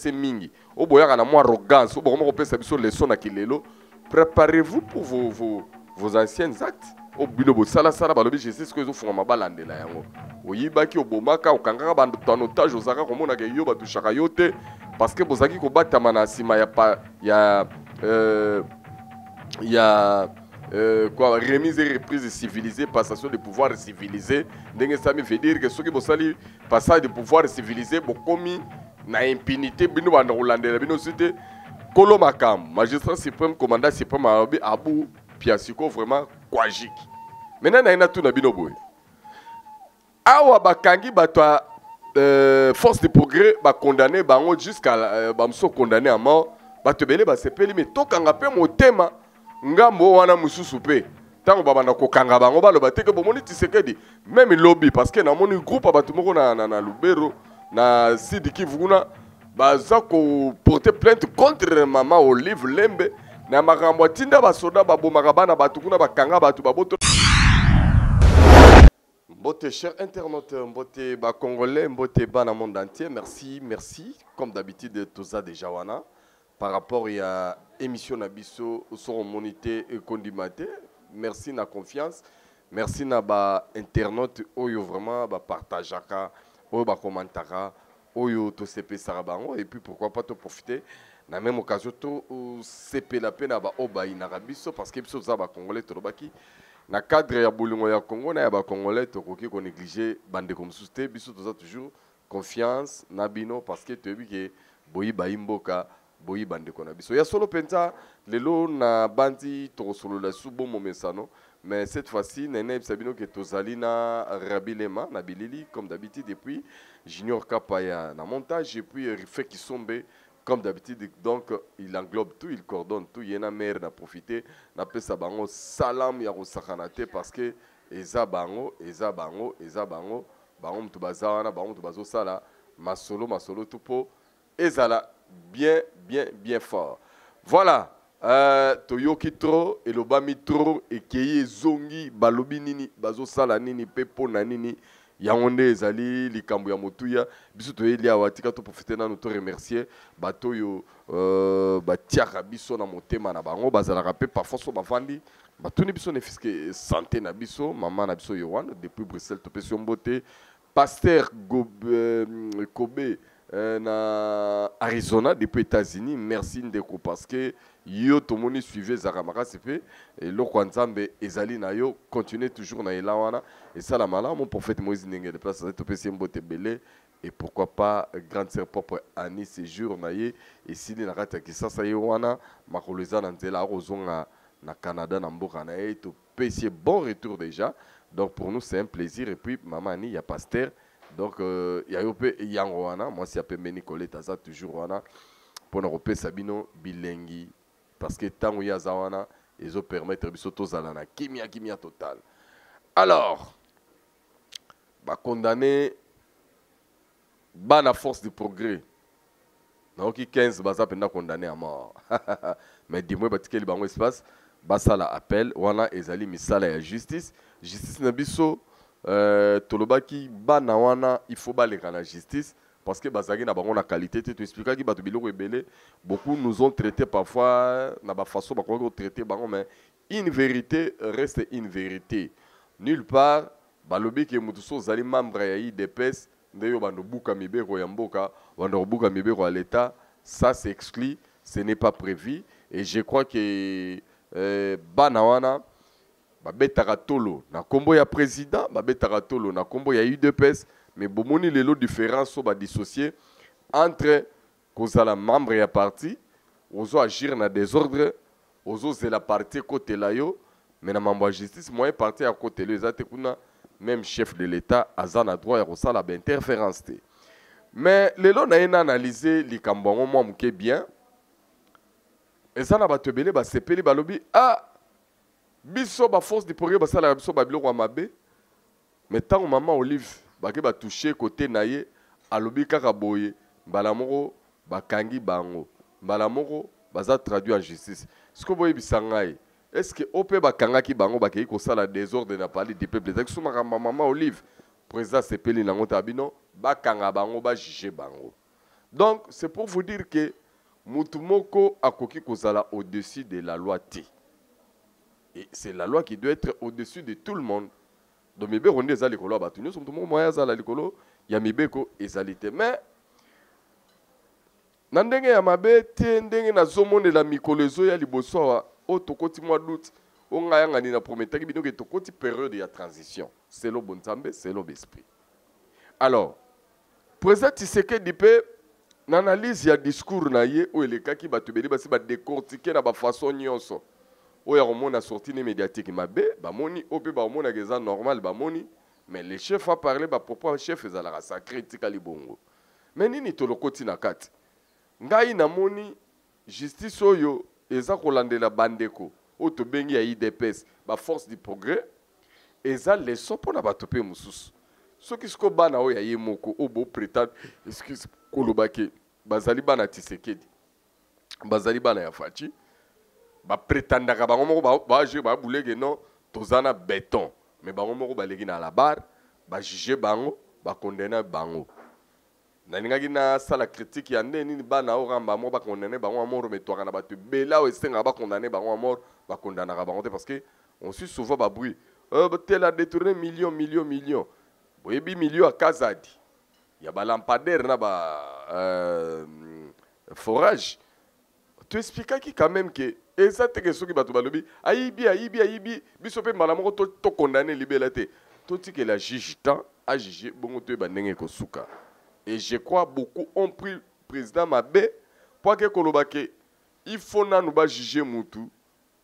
c'est mingi. Au boya na moi arrogance, au boya kopesa biso leçon na kilelo. Préparez-vous pour vos anciens actes. Au bilo bo sala sala balobi justice ko ezofunga mabalandela yango. Oyibaki obomaka okangaka bantu en otage ozaka komona ke yo batushaka yo te parce que bozaki kobatama na sima quoi, remise et reprise civilisée, passation de pouvoir civilisé. Ça veut dire que ceux qui ont passage de pouvoir civilisé, commis na impunité, bino bana Hollandais, bino cité Kolomakam, magistrat suprême, commandant suprême Abou Piasiko, vraiment quagique. Maintenant, na tout na bino boy. Awa bakangi batwa force de progrès ba condamné bango jusqu'à bamso condamné à mort, batebele ba sepeli mais tokanga pe motema. Ngambo wana mususu pe tango babanda kokanga bango baloba te ke bomoni Tshisekedi même lobby parce que na moni groupe abatu moko na Lubero na Sud Kivu kuna baza ko porter plainte contre Mama Olive Lembe na makambo tinda basoda babomaka bana batu kuna bakanga batu baboto. Mbote chers internautes, mbote ba congolais, mbote bana monde entier, merci comme d'habitude toza déjà wana. Par rapport à l'émission Nabiso, sur monité et condimate. Merci na confiance. Merci na ba internaute oyo vraiment ba partageaka, oyo ba commentara, oyo to CP sarabango et puis pourquoi pas te profiter na même occasion to CP la peine ba oba inarabiso parce que biso za ba congolais to baki na cadre ya bolingo ya Congo na ya ba congolais to koki ko négliger bande comme souté biso to za toujours confiance na bino parce que to bi ke boyi ba imboka boyi bande kona biso ya solo penta lelo na bandi to solo la subo momesano mais cette fois-ci nene sabino que tozali na Rabilema na bilili comme d'habitude et puis Junior Kapaya na montage et puis fait qui sombe comme d'habitude donc il englobe tout, il coordonne tout, yena mère na profiter na pesa bango salam ya rosakanate parce que eza bango bango mtubazana bango mtubazo sala masolo tupo ezala bien fort. Voilà. Toyoki tro, elobami tro, ekeye zongi, balobi nini, bazo sala nini, pepo na nini, yaonde ezali, likambu ya motuya, biso toyeli awatika to profiter na nous to remercier, bato yo, batiaka biso na motema na bango, bazalaka pe parfois so bafandi, batuni biso ne fiske santé na biso, maman na biso yowan, depuis Bruxelles to pesi mbote, Pasteur Kobe, na Arizona depuis États-Unis, merci Ndeko parce que yo to moni suivez Zaramaka CP et le Kwanzambe ezali na yo continuez toujours na elawana et ça la mala mon prophète Moïse Ndenge de place to pesi mbote belé et pourquoi pas grande sœur propre Annie séjour na ye et sili na kata ki sasa ye wana makoleza na nzela rozonga na Canada na mboka na ye to pesi bon retour déjà donc pour nous c'est un plaisir et puis maman Annie il y a pasteur. Donc, il y a eu Yangoana, moi, c'est un peu Colette, ça toujours wana pour nous repérer Sabino bilingue parce que tant où il y a Zawana, ils ont permis de bisoto zalana kimia total. Alors, bah condamné, bah la force du progrès. Donc 15 bah ça peut condamné à mort. Mais dis-moi bah quel bango espace, bah ça la appel, wana ezali misala ya justice na biso. Tolobaki bana wana il faut baleka la justice parce que bazaki na bango na qualité tu expliquer ki batu biloko ebele beaucoup nous ont traité parfois na ba façon ba ko traiter bango mais une vérité reste une vérité nulle part balobi ke mutu so zali membre ya IDPS ndeyo bando buka mibeko ya mboka bando buka mibeko ya l'état ça s'exclut ce n'est pas prévu et je crois que bana wana babetaka tolo na kombo ya président babetaka tolo na kombo ya UDPS mais bomoni lelo différence so ba dissocier entre kozala membre ya parti ozo agir na désordre ozo zela parti côté la yo mais na mambo ya justice moyen parti à côté les ate kuna même chef de l'état azana droit ya kosala ba interférence te mais lelo na ena analyser likambo ngo moi muke bien ezana batebele ba sepeli balobi ah biso ba force de progrès basala biso ba biloko mabe mais tant maman Olive ba ke ba toucher côté naye alobi kaka boye mbala moko bakangi bango mbala moko baza traduit en justice ce que boye bisangai est-ce que op bakanga ki bango ba ke ko sala désordre na parler du peuple donc suma maman Olive président sepeli nango tabino bakanga bango ba juger bango Donc, c'est pour vous dire que Mutumoko akoki kozala au-dessus de la loi T. Et c'est la loi qui doit être au-dessus de tout le monde. Donc, mebe ronde eza likolo abatu nyonso mutu moya za la likolo ya mibeko ezalité. Mais na ndenge ya mabe te ndenge nazomonela mikolo ezo ya liboso awa o tokoti mwa doute o ngayangani na prometaki bino ke tokoti période ya transition. C'est le bon Nzambe, c'est l'esprit. Alors, président Tshisekedi pe n'analyse ya discours na ye o elekaki bato beli basi ba décortiquer na ba façon nyonso. O ya romona sortie médiatique mabe ba moni o pe ba romona que ça normal ba moni mais le chef a parlé ba propos chef ezalaka sacré tika libongo. Mais nini tolokoti na kati. Ngai na moni justice oyo eza kolandela bandeko o to bengi ya IDPS ba force du progrès eza leçon pona bato pe mususu. Soki siko bana o ya yemoko o bo prétendre excuse kolobake bazali bana Tshisekedi bazali bana ya Fachi ba prétendaka bango moko ba je ba boulege non tozana béton mais bango moko baleki na la barre ba juger bango ba condamner bango naningaki na sala critique ya ndeni bana o ramba mo ba condamner bango à mort mais toi kana bato bela o esenga ba condamner bango à mort ba condamner bango parce que on suit souvent ba bruit tel a détourné millions boyebi milieu à Kazadi il y a ba lampadaire na ba forage tu expliques qui quand même que et ça te que soki bato balobi aibi biso pe mbala moko to condamner libelate to ti que la juge tant a jugé bongo to ba ndenge ko suka et je crois beaucoup ont pris président Mabe pour que kolobake il faut na nous ba juger mutu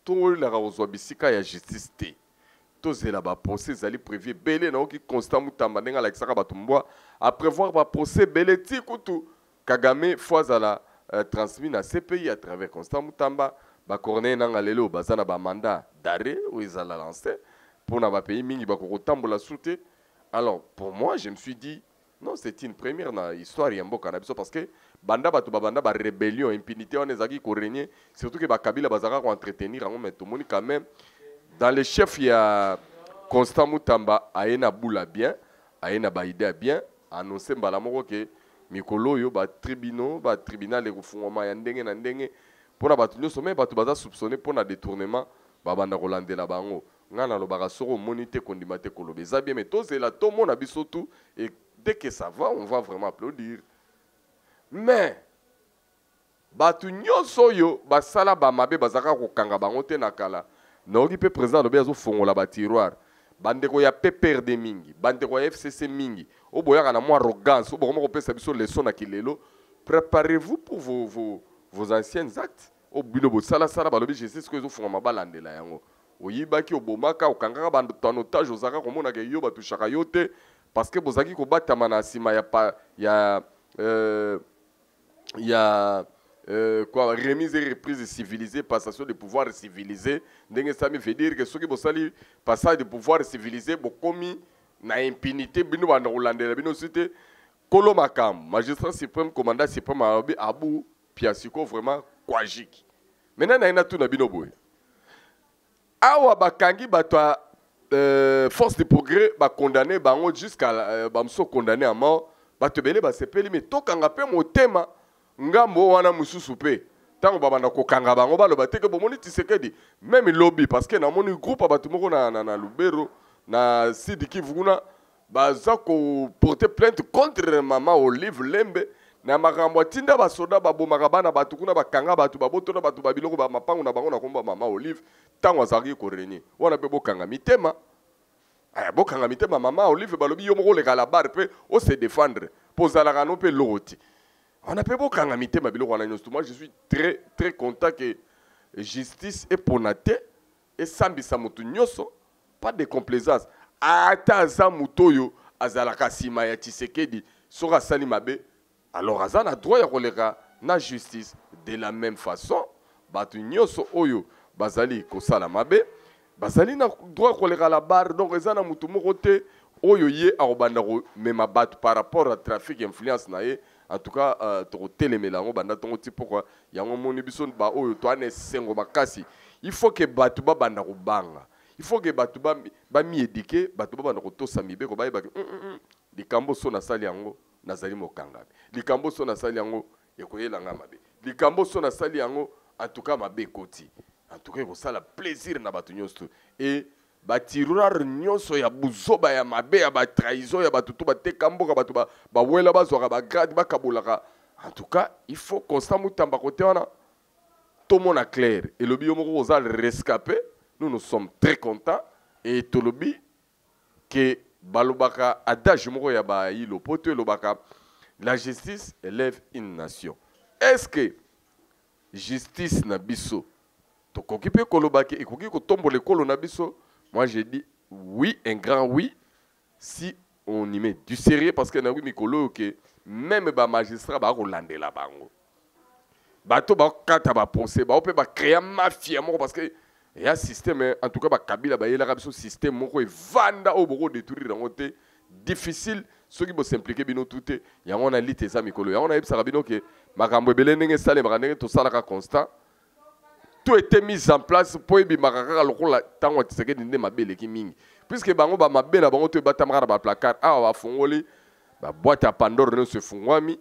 to la ozwa bisika ya justice te tozela ba procès ali prévu belé na oki constant mutamba ndenga la kisaka batumboa à prévoir ba procès belé ti kutu Kagame foazala transmis na CPI à travers constant mutamba ba corner nanga lelo bazana ba mandat d'arrêt ou ils allaient lancer pour na ba pays mingi ba ko tambola souté. Alors pour moi je me suis dit non c'est une première dans l'histoire ya mboka na biso parce que banda batu ba banda ba rébellion impunité on ezaki ko régner surtout que ba Kabila bazaka ko entretenir en mais tout monde quand même dans les chefs il y a Constant Mutamba aena boula bien aena ba idée bien annoncé mbala moko que mikolo yo ba tribunal ko fungoma ya ndenge na ndenge pour na batu nyonso mais batu baza soupçonné pour na détournement ba banda kolandela bango ngana lo baka soko monité kondima te kolobe za bien mais tozela to mona biso tout et dès que ça va on va vraiment applaudir mais batu nyonso yo basala ba mabe bazaka ko kanga bango te na kala noki pe président lobe azo fongola ba tiroir bandeko ya PPRD mingi bandeko ya FCC mingi oboyaka na mo arrogance obokoma kopesa biso leçon na kilelo préparez-vous pour vos anciens actes obino bo sala balobi justice ko ezo fonga mabalandela yango oyibaki obomaka okangaka bantu en otage ozaka komona ke yo batushaka yo te parce que bozaki kobatama na sima quoi remise et reprise civilisée passation de pouvoir civilisé ndenge sami veut dire que ceux qui bosali passage de pouvoir civilisé bokomi na impunité bino bana kolandela bino cité kolo makam magistrat suprême commandant suprême abu piasiko vraiment kwajiki maintenant na ina tout na bino boy awa bakangi bato force de progrès ba condamné bango jusqu'à bamso condamné à mort bato belé ba sepeli mais tokanga pe motema ngambo wana mususu pe tango babanda kokanga bango baloba te ke bomoni Tshisekedi même lobby parce que na moni groupe bato moko na Lubero na Sidiki Vuna baza ko porter plainte contre Mama Olive Lembe na makambo tinda basoda babomaka bana bato kuna bakanga bato babotona bato babiloko ba mapango na bango na komba Mama Olive tango azaki ko régner wana pe bokanga mitema bokanga mitema Mama Olive balobi yo moko le la barre pe o se défendre posala kano pe loti on a pas beaucoup de mitema biloko na nyonso. Moi je suis très content que justice est ponate et sambisa mutu nyonso pas de complaisance ata za mutoyo azalaka sima ya Tshisekedi sora sali mabe alors azana droit ya koleka na justice de la même façon batu nyonso oyo bazali kosala mabe bazali na droit koleka la barre donc ezana mutu moko te oyo ye akobanda ko mema batu par rapport à trafic influence na ye. En tout cas, il faut que Batouba banda banga. Il faut que Batouba mi éduqué, Batouba banda to samibe ko ba ba. Di kambo so na sali yango. nazali mokangami. Likambo so nasali yango ekoyelanga mabe. Likambo so nasali yango en tout cas mabe koti. En tout cas ça la plaisir na batu nyonso et batiroir nyonso ya buzoba ya mabe ya ba trahison ya batutu ba tekamboka batu ba wela bazwaka ba grade ba kabulaka. En tout cas, il faut constamment mutamba côté wana. Tout le monde est clair. Et le biomoro vous a rescapé. Nous sommes très contents. Et tout le bi que balobaka adage moko ya ba ilo poto lobaka la justice élève une nation. Est-ce que justice na biso to kokipe kolobaki ekoki ko tombo le kolo na biso? Moi j'ai dit oui, un grand oui si on y met du sérieux parce que na oui mikolo que même ba magistrat ba rolande la bango. Bato ba kata ba procès ba peut ba créer mafia moko parce que il y a un système en tout cas ba kabila ba yela biso système moko e vanda au boko détruire en côté difficile ceux qui vont s'impliquer bino tout et ya on a lité ça mikolo ya on a ebisa bino que makambo ebele ndenge sale makambo to sala ka constant tout était mis en place pour ebi makaka lokola tango tseke ndinde mabele ki mingi puisque bango ba mabela bango to batamara ba placard ah ba fongoli ba boîte à Pandore ne se fungwami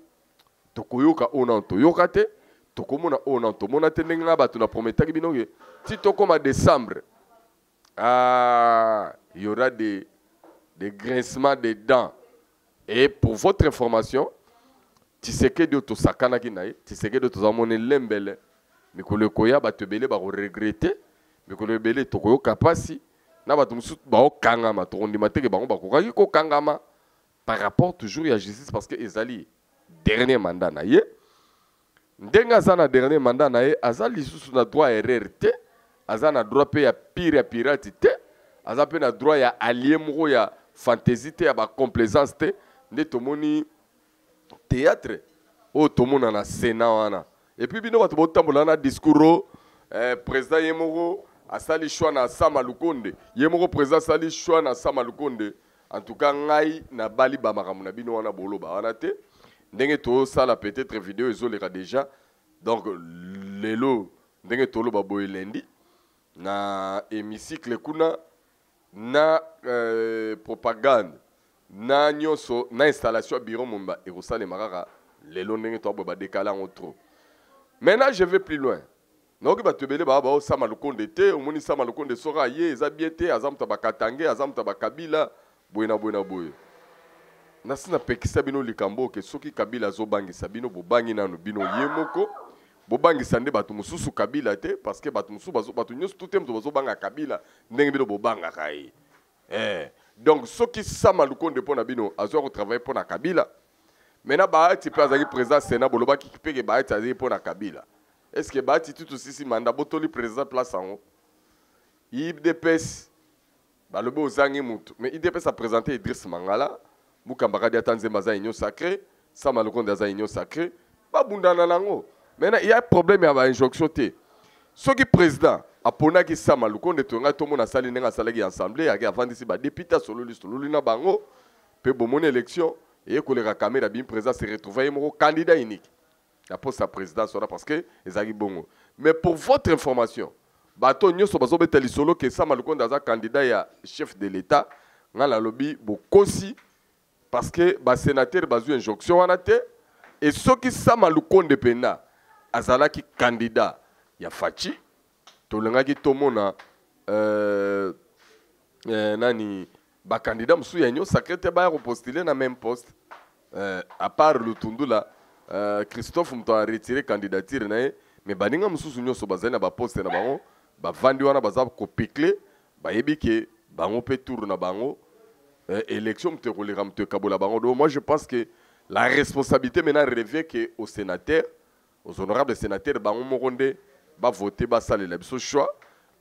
tokoyoka ona toyoka te tokomona ona tomona te ndenge na bato na prometaki bino ke ti tokoma décembre il y aura des grincements de dents. Et pour votre information, Tshisekedi to sakana ki nae Tshisekedi to zamone lembele mikolo koya bato belé ba regretter mikolo belé tokoyoka pasi na bato musu ba okangama to ndima teke bango ba kokaki ko kangama par rapport toujours à justice parce que ezali dernier mandat na ye ndenga zana dernier mandat na ye azali lisusu na droit RRT azana droit pe ya pire ya pirate te aza pe na droit ya allié moko ya fantaisie te ya ba complaisance te nde tomoni théâtre o tomona na Sénat wana et puis bino bato botambola na discours président yemoko asali choix na Sama Lukonde yemoko président asali choix na Sama Lukonde. En tout cas, ngai na bali ba makambo na bino wana bolo ba wana te ndenge to sala peut-être vidéo ezolera déjà donc lelo ndenge to lo ba boyelendi na hémicycle kuna na propagande na nyonso na installation bureau momba et rosale makaka lelo ndenge to ba décaler en trop. Maintenant je vais plus loin. Donc ba tebele ba ba Sama Lukonde te omoni Sama Lukonde sora ye eza bien te azamta ba Katange azamta ba Kabila boyena boye nasina pekisa bino likambo ke soki Kabila zobangisa bino bobangi nanu bino yemoko bobangisa nde bato mususu Kabila te parce que bato mususu bato nyonso tout tempo bazobanga Kabila ndenge bino bobanga kai donc soki Sama Lukonde pona bino azwa ko travailler pona Kabila maintenant baati pe azaki président Sénat bolobaki peke baati azaki pona Kabila est-ce que baati tout sisi mandat botoli président place en IDPS balobe ozangi mutu mais IDPS a présenté Idriss Mangala Mukambakadi atanzema za union sacrée Sama Lukonde za union sacrée babundana nango. Maintenant il y a un problème ya ba injonction te soki président aponaki Sama Lukonde tonga tomo na sali nenga salaki assemblée ya avandisi ba député solo liste lolina bango pe bomone élection et koleka caméra bin président se retrouver mo candidat unique la poste à président sera parce que ezaki bongo. Mais pour votre information bato nyonso bazobeteli solo ke Sama Lukonde aza candidat ya chef de l'État ngala lobby bokosi parce que ba sénateur bazu injonction wana te et soki Sama Lukonde pena azalaki candidat ya Fachi tolengaki tomona nani ba candidat musu ya union sacrée te ba repostuler na même poste à part Lutundula Christophe muto a retiré candidature na mais baninga mususu nyonso bazali na ba poste na bango bavandi wana baza kopikle bayebi ke bango pe tour na bango élection mte kolera mte kabola bango. Donc moi je pense que la responsabilité maintenant revient que aux sénateurs, aux honorables sénateurs bango mokonde ba voter ba salela biso choix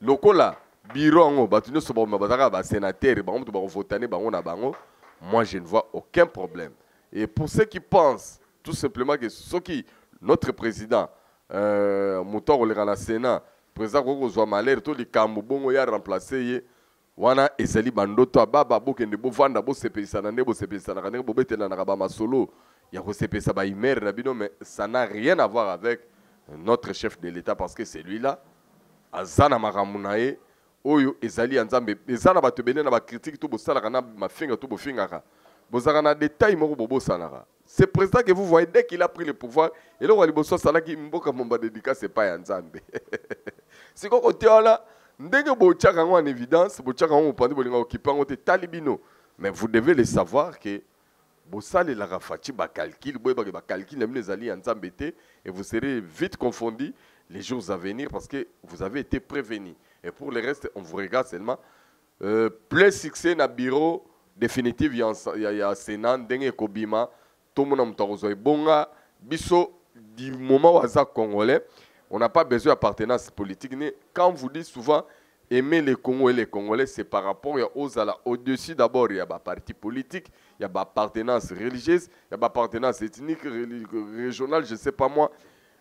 lokola bureau ngo batu nyonso ba bazaka ba sénateur bango mto ba voter bango na bango. Moi je ne vois aucun problème. Et pour ceux qui pensent tout simplement que ce qui notre président moto kolera na Sénat président ko zo malheur to likambo bongo ya remplacer ye wana ezali bandoto ababa bokende bovanda bosepelisa na nde bosepelisa na kanenge bobetela na ba masolo ya kosepelisa ba imer na bino mais ça n'a rien à voir avec notre chef de l'État parce que c'est lui là azana makambo na ye oyo ezali ya nzambe ezana bato bene na ba critique to bosala kana mafinga to bofingaka bozaka na détail moko bobosanaka Ce président que vous voyez, dès qu'il a pris le pouvoir, et là, on va dire ça là qui mboka mamba dédicace, c'est pas Yanzambe. C'est quoi côté là, ndenge bochaka en évidence, bochaka on pandi bolinga occupant on te talibino. Mais vous devez le savoir que bosale la rafati ba calcul, ba calcul les alliés Yanzambe et vous serez vite confondus les jours à venir parce que vous avez été prévenus. Et pour le reste, on vous regarde seulement. Plein succès na bureau définitif il y a Sénat ndenge kobima. Tout le monde a bonga biso du moment où on congolais, on n'a pas besoin d'appartenance politique. Quand on vous dit souvent aimer les Congolais et les Congolais, c'est par rapport aux ala. Au-dessus d'abord, il y a des partis politiques, il y a des appartenance religieuse, il y a des appartenance ethnique, régionale, je ne sais pas moi.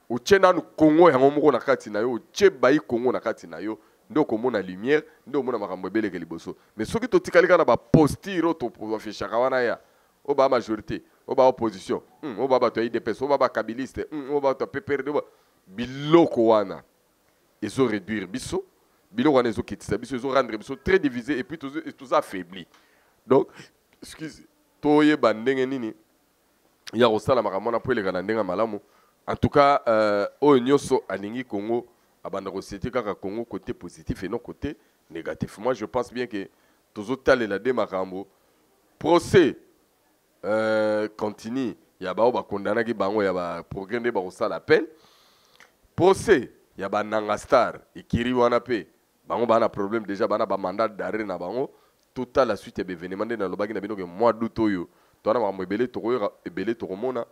Au Tchénan Congo, il y a un Congo na Katinayo, au Tchébaï Congo na Katinayo. Donc on a la lumière, donc on a marambébé les liboso. Mais ce qui est totikalé quand on a posté roto pour faire chakawana ya, au bas majorité. Oba opposition, oba to IDPS, oba kabiliste, oba to PPRD, biloko wana. Ils ont réduire biso, biloko wana ils ont quitté biso, ils ont rendre biso très divisé et puis tout ça affaibli. Donc, excusez, toye bandenge nini, ya osala makamona pour les ganandenga malamu. En tout cas, au nyoso alingi Congo, abanda société kaka Congo côté positif et non côté négatif. Moi, je pense bien que tous autres talents la démarambo procès continue, il y a des condamnés qui ont programmé l'appel. Procès, il y a des Nangastar et Kiri Wanape. Bango a un problème déjà, il y a un mandat d'arrêt na bango. Tout à la suite, il y a événement dans le bagage de mois d'août. Tu as un belé toromona.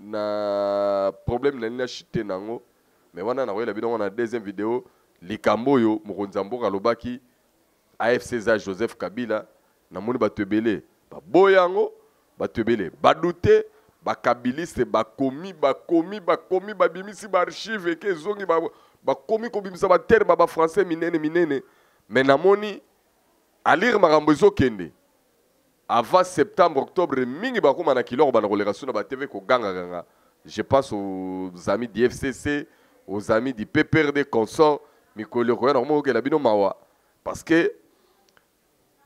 Na problème na lina chité nango. Mais wana na on a deuxième vidéo. Likamboyo, Mokonzambo Kalobaki, AFC Joseph Kabila, na moni batebele. Boyango, batebele, badouté, bakabiliste, bakomi, babimisi, archive, ke zongi, bakomi, kobimisa, baterre, français, minene. Mais namoni, à lire marambozo kende. Avant septembre, octobre, mingi bakoma na kilo, relation na TV ko ganga. Je pense aux amis du FCC, aux amis du PPRD consort, Mikolo Koya, normalement, que la bino mawa. Parce que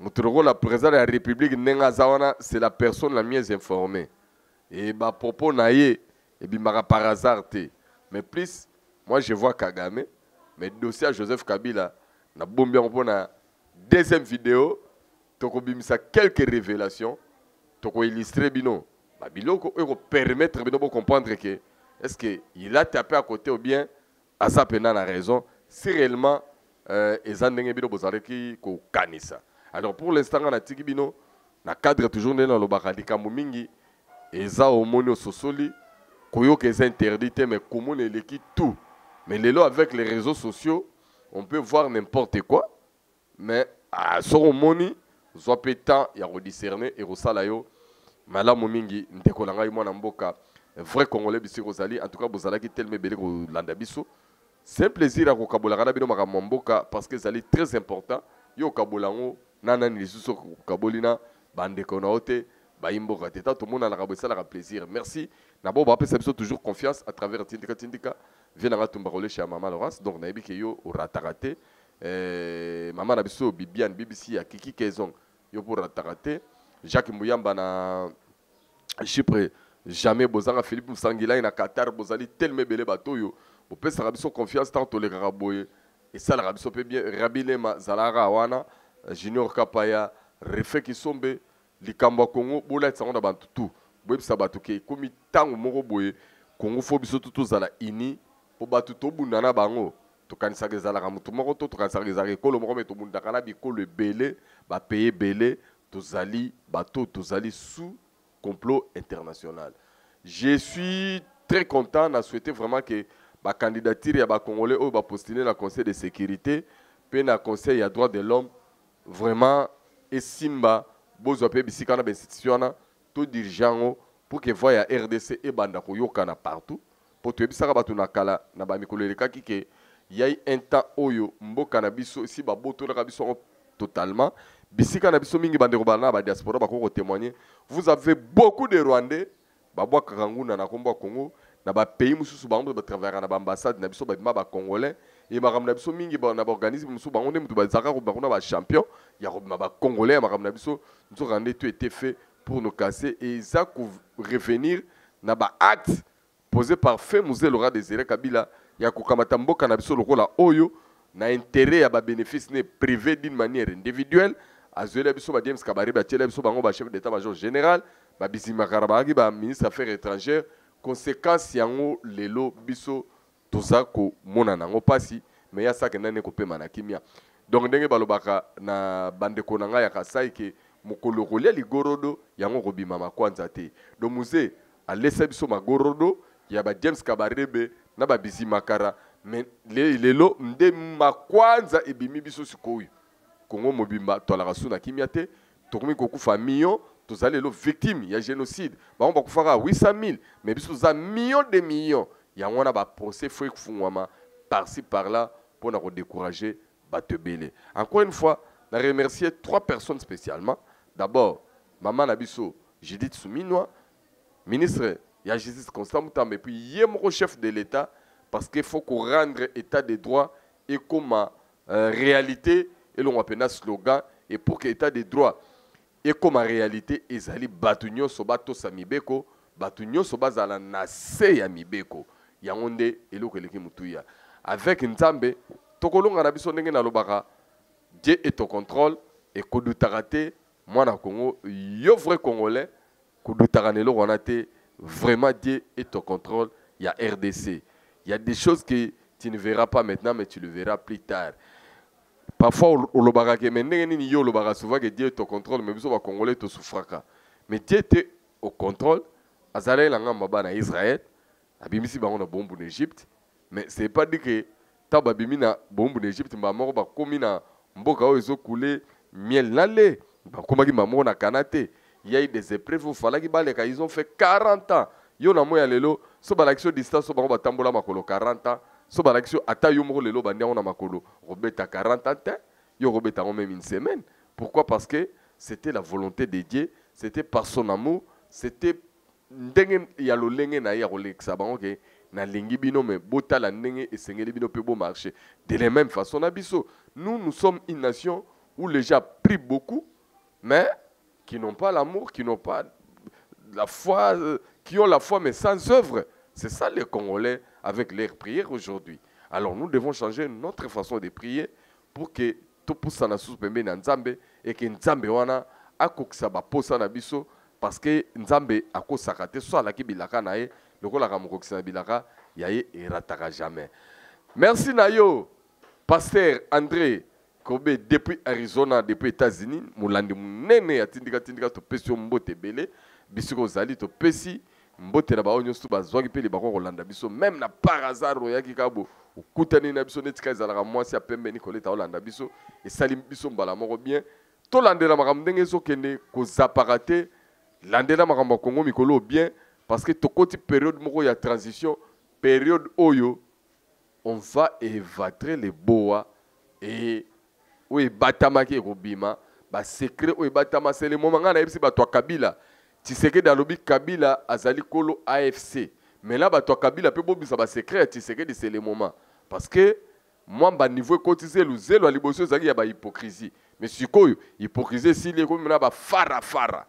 la présidente de la République, c'est la personne la mieux informée. Et ma propos naïe, et bien par hasard. Mais plus, moi je vois Kagame, mais dossier à Joseph Kabila, na bombi en na deuxième vidéo, toko bimisa quelques révélations, toko illustrer bino. Ba biloko ko permettre bino de comprendre que est-ce que il a tapé à côté ou bien à sa peine a raison, si réellement ezandenge bino bozareki ko kanisa. Alors pour l'instant, on a Tikibino, na cadre toujours dans le Bakadika Mingi, et ça au mono sosoli, koyo que c'est interdit, mais comment on équipe tout. Mais les lois avec les réseaux sociaux, on peut voir n'importe quoi, mais à son moni, soit pétant, il y a discerné et Rosalayo, Malamu Mingi, Ntekolanga y Mboka, vrai Congolais Bissi Rosali, en tout cas, Bozala qui tel me belé Landabiso. C'est un plaisir à Kokabola Bino Makamboka parce que ça est très important. Yo Kabolango. Nana ni lisusu kabolina bande konaote baimbo kateta tout le monde a la plaisir. Merci. Nabo ba pesa biso toujours confiance à travers Tindika vient na tumba relé chez maman Laurence donc na ebiki yo ratarate maman na biso Bibiane BBC ya Kiki Kezong yo pour ratarate Jacques Mouyamba na Chypre jamais bozanga Philippe Msangila na Qatar bozali tellement belé bato yo bo pesa biso confiance tant to le raboye et ça la biso peut bien Rabilema Zalara wana Junior Kapaya, Refé Kisombe, Likamba Congo, Bola Tsanga Bantutu, Web Sabatuke, Komi Tango Moro Boye, Congo Fobiso Tutu Zala Ini, Pobatuto Bundana Bango, Tokanisage Zala Ramutumoro, Tokanisage Kolo Moro, Tobundakana Biko le Belé, ba payer Belé, Tozali, Bateau, Tozali sous complot international. Je suis très content, on a souhaité vraiment que la candidature à Congolais va postuler dans le Conseil de sécurité, puis dans le Conseil des droits de l'homme. Vraiment, et Simba, Bozope, Bissikana, Besitiana, tout dirigeant pour que voie RDC et Bandako Yokana partout. Pour que Bissaka Batunakala, Nabamikoleka, qui y a un temps Oyo, Mbokana Bisso, ici, Baboto, Rabisso totalement. Bissikana Bisso Mingi Banderobana, Diaspora, Bako témoigner. Vous avez beaucoup de Rwandais, Babwa Karangou, Nanakomba Congo, Naba pays, Moussou Bambo, Batraver, Nabambassade, Nabiso, Bama Congolais. Et ma ramna biso mingi ba na organisme musu bango ne mutu bazaka ko bakuna ba champion ya ko ma ba congolais ma ramna biso nous rendez tout été fait pour nous casser et ça revenir na ba acte posé par fait Mzee Laurent Désiré Kabila ya kokamata mboka na biso lokola oyo na intérêt ya ba bénéfice ne privé d'une manière individuelle azoela biso ba James Kabari ba tiela biso bango ba chef d'état-major général ba Bizima Karabagi ba ministre affaires étrangères conséquence yango lelo biso toza ko mona nango pasi mais ya ça que nane ko pema na kimia donc ndenge balobaka na bandeko na ngai ya kasai ke mokolo kolia ligorodo yango kobima makwanza te donc Mzee alesa biso magorodo ya ba James Kabarebe na ba Bizima Kara mais lelo nde makwanza ebimi biso sikoyo Congo mobimba tolaka suna kimia te tokomi kokufa million tozali lo victime ya génocide bango bakufaka 800 000 mais biso za millions de millions yango na ba procès foi kufungwama par-ci par-là pour na décourager batebele. Encore une fois, je remercier 3 personnes spécialement. D'abord, maman Nabiso, Judith Souminois, ministre de la Justice Constant Moutambe, et puis mon chef de l'État, parce qu'il faut qu'on rende l'état des droits et comme réalité, et l'on appelle un slogan, et pour que l'état des droits et comme réalité, ils allaient batunyo soba to samibeko, batunyo soba zala nase ya mibeko, yangonde et l'eau que l'équipe mutouya. Avec Nzambe, tokolonga na biso ndenge na lobaka Dieu est au contrôle et kodutarate moi na Congo yo vrai congolais kodutaranelo ronate vraiment Dieu est au contrôle. Il y a RDC, il y a des choses que tu ne verras pas maintenant mais tu le verras plus tard. Parfois au lobaka ke ndenge nini yo lobaka souvent que Dieu est au contrôle mais biso ba congolais to souffraka mais Dieu était au contrôle azala la ngamba na Israël abimisi bango na bombe en Égypte mais c'est pas dit que taba bimina bombu n'Égypte mbamoko ba komina mboka o ezo couler miel na lait ba komaki mbamoko na kanate il y a eu des épreuves il fallait que baleka ils ont fait 40 ans yo na moya lelo so balakisho distance so bango batambola makolo 40 ans so balakisho ata yo moko lelo bandiango na makolo robeta 40 ans yo robeta même une semaine. Pourquoi? Parce que c'était la volonté de Dieu, c'était par son amour, c'était ndenge ya lolenge na ya rolekisa bango ke na lingi bino me bota la ndenge et sengeli bino pe beau marché de la même façon abiso nous sommes une nation où les gens prient beaucoup mais qui n'ont pas l'amour, qui n'ont pas la foi, qui ont la foi mais sans œuvre. C'est ça les Congolais avec leurs prières aujourd'hui. Alors nous devons changer notre façon de prier pour que tout pousse na sous pembe na Nzambe et que Nzambe wana akokisa ba posa na biso parce que Nzambe akosaka te so alaki bilaka na ye lokola ka mokokisa na bilaka yaye erataka jamais. Merci Nayo, Pasteur André Kobe depuis Arizona, depuis États-Unis, mulandi munene atindika tindika to pesi mbote belé, bisiko zali to pesi mbote na ba onyo stu bazwaki pe li bako kolanda biso même na par hasard oyaki kabo okutani na biso netika ezalaka mwasi ya pembe ni koleta olanda biso esali biso mbala moko bien to landela makambo ndenge ezokende kozapaka te landela makambo ya Kongo mikolo bien parce que tokoti période moko ya transition période oyo on va éventrer les bois et oui batamaki ekobima ba secret oyo batama c'est le moment ngana yebisi bato Kabila Tshisekedi alobi Kabila azali kolo AFC mais là bato Kabila pe bobisa ba secret Tshisekedi c'est le moment parce que moi ba niveau cotisé le zelo a liboso zaki ya ba hypocrisie mais sikoyo hypocrisie si les comme na ba fara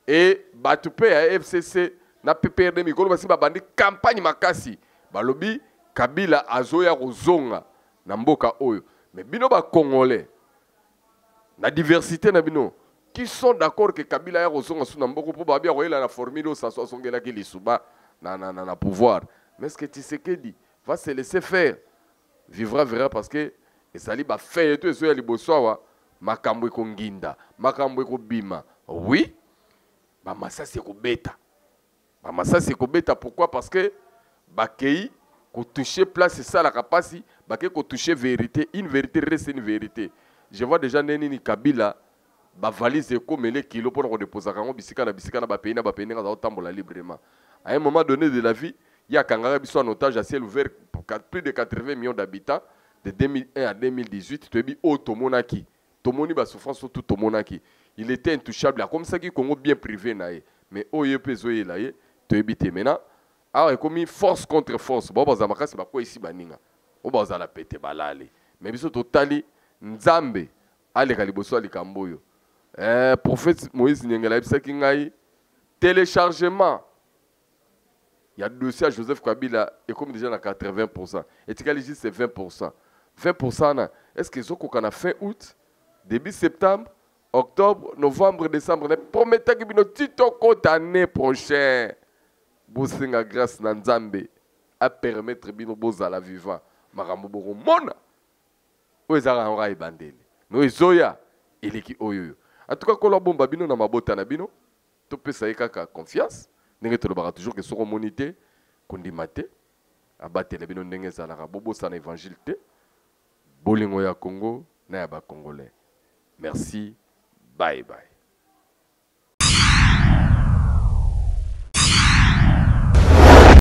et bato pe ya FCC na PPRD mikolo basi ba bandi campagne makasi balobi Kabila azoya kozonga na mboka oyo mais bino ba congolais la diversité na bino qui sont d'accord que Kabila ya kozonga suna mboko po ba bia koyela na formule sa so songela ki lisuba na pouvoir mais ce que Tshisekedi va se laisser faire vivra verra parce que ezali ba fait to ezo ya liboso wa makambo ekonginda makambo ekobima oui ba masasi ekobeta ba masasi ekobeta pourquoi parce que bakei ko toucher place ça la capacité bakei ko toucher vérité une vérité reste une vérité. Je vois déjà Neni Kabila ba valise comme les kilos pour nous déposer quand bisika na ba pays na tambola librement. À un moment donné de la vie, il y a Kangara biso en otage à ciel ouvert pour plus de 80 millions d'habitants de 2001 à 2018. Tu es au Tomonaki, Tomoni ba souffrance tout Tomonaki. Il était intouchable comme ça qui Congo bien privé naé. Mais oye pezoye là tu es maintenant. Alors comme force contre force. Bon bazamaka c'est ba quoi ici baninga. O bazala pété balale. Mais biso totali Nzambe ale kaliboso ali kamboyo prophète Moïse Nyengela bisaki ngai téléchargement. Il y a dossier à Joseph Kabila et comme déjà à 80%. Et tu as c'est 20%. 20%, est-ce qu'ils ont qu'on a fin août, début septembre, octobre, novembre, décembre, promettez que nous tito compte année prochaine. Bosinga grâce Nanzambe à permettre bino bozala vivant. Marambo boro mona. Oezara ora ibandele. No ezoya eleki oyo. En tout cas ko la bomba bino na mabota na bino. To pesa kaka confiance. Ndenge to lobaka toujours que soko monité kondimate. Abatele bino ndenge zalaka bobo sana évangile te. Bolingo ya Congo na ya ba Congolais. Merci. Bye bye.